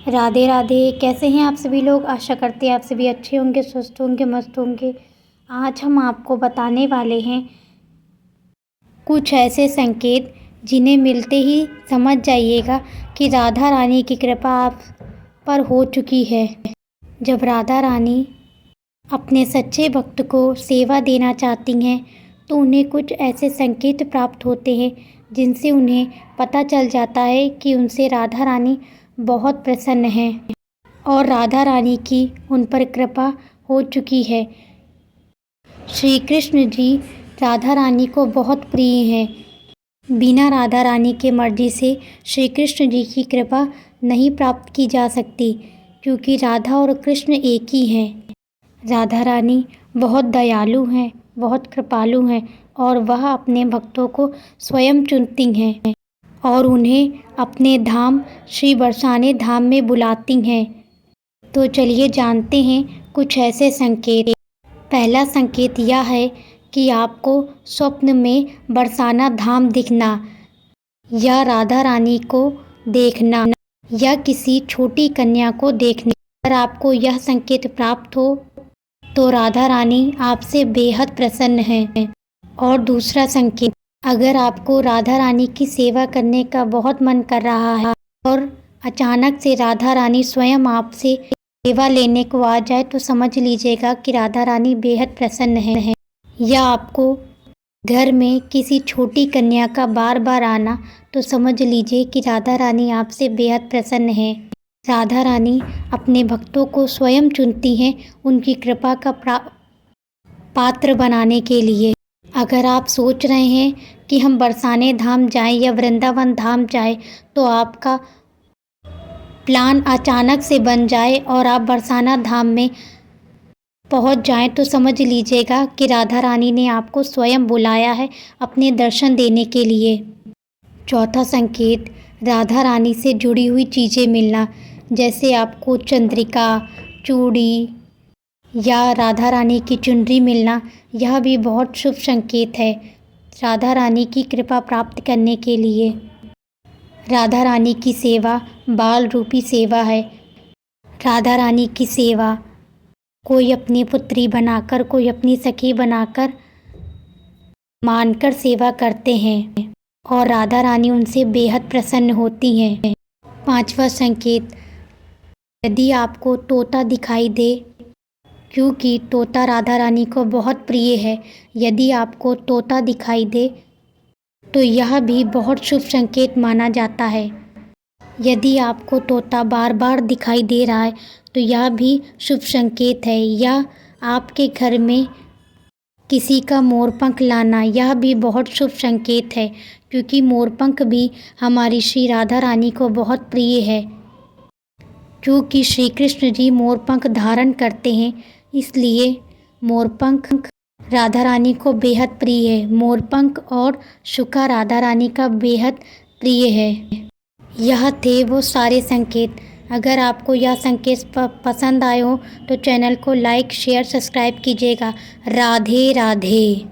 राधे राधे। कैसे हैं आप सभी लोग? आशा करते हैं आप सभी अच्छे होंगे, स्वस्थ होंगे, मस्त होंगे। आज हम आपको बताने वाले हैं कुछ ऐसे संकेत जिन्हें मिलते ही समझ जाइएगा कि राधा रानी की कृपा आप पर हो चुकी है। जब राधा रानी अपने सच्चे भक्त को सेवा देना चाहती हैं तो उन्हें कुछ ऐसे संकेत प्राप्त होते हैं जिनसे उन्हें पता चल जाता है कि उनसे राधा रानी बहुत प्रसन्न हैं और राधा रानी की उन पर कृपा हो चुकी है। श्री कृष्ण जी राधा रानी को बहुत प्रिय हैं। बिना राधा रानी के मर्जी से श्री कृष्ण जी की कृपा नहीं प्राप्त की जा सकती, क्योंकि राधा और कृष्ण एक ही हैं। राधा रानी बहुत दयालु हैं, बहुत कृपालु हैं और वह अपने भक्तों को स्वयं चुनती हैं और उन्हें अपने धाम श्री बरसाने धाम में बुलाती हैं। तो चलिए जानते हैं कुछ ऐसे संकेत। पहला संकेत यह है कि आपको स्वप्न में बरसाना धाम दिखना या राधा रानी को देखना या किसी छोटी कन्या को देखना। अगर आपको यह संकेत प्राप्त हो तो राधा रानी आपसे बेहद प्रसन्न हैं। और दूसरा संकेत, अगर आपको राधा रानी की सेवा करने का बहुत मन कर रहा है और अचानक से राधा रानी स्वयं आपसे सेवा लेने को आ जाए तो समझ लीजिएगा कि राधा रानी बेहद प्रसन्न हैं। या आपको घर में किसी छोटी कन्या का बार बार आना तो समझ लीजिए कि राधा रानी आपसे बेहद प्रसन्न हैं। राधा रानी अपने भक्तों को स्वयं चुनती हैं उनकी कृपा का पात्र बनाने के लिए। अगर आप सोच रहे हैं कि हम बरसाने धाम जाएं या वृंदावन धाम जाएं तो आपका प्लान अचानक से बन जाए और आप बरसाना धाम में पहुंच जाएं तो समझ लीजिएगा कि राधा रानी ने आपको स्वयं बुलाया है अपने दर्शन देने के लिए। चौथा संकेत, राधा रानी से जुड़ी हुई चीज़ें मिलना, जैसे आपको चंद्रिका, चूड़ी या राधा रानी की चुनरी मिलना, यह भी बहुत शुभ संकेत है राधा रानी की कृपा प्राप्त करने के लिए। राधा रानी की सेवा बाल रूपी सेवा है। राधा रानी की सेवा कोई अपनी पुत्री बनाकर, कोई अपनी सखी बनाकर मानकर सेवा करते हैं और राधा रानी उनसे बेहद प्रसन्न होती हैं। पांचवा संकेत, यदि आपको तोता दिखाई दे, क्योंकि तोता राधा रानी को बहुत प्रिय है, यदि आपको तोता दिखाई दे तो यह भी बहुत शुभ संकेत माना जाता है। यदि आपको तोता बार बार दिखाई दे रहा है तो यह भी शुभ संकेत है। या आपके घर में किसी का मोरपंख लाना, यह भी बहुत शुभ संकेत है, क्योंकि मोरपंख भी हमारी श्री राधा रानी को बहुत प्रिय है। क्योंकि श्री कृष्ण जी मोरपंख धारण करते हैं, इसलिए मोरपंख राधा रानी को बेहद प्रिय है। मोरपंख और शुका राधा रानी का बेहद प्रिय है। यह थे वो सारे संकेत। अगर आपको यह संकेत पसंद आए हो तो चैनल को लाइक, शेयर, सब्सक्राइब कीजिएगा। राधे राधे।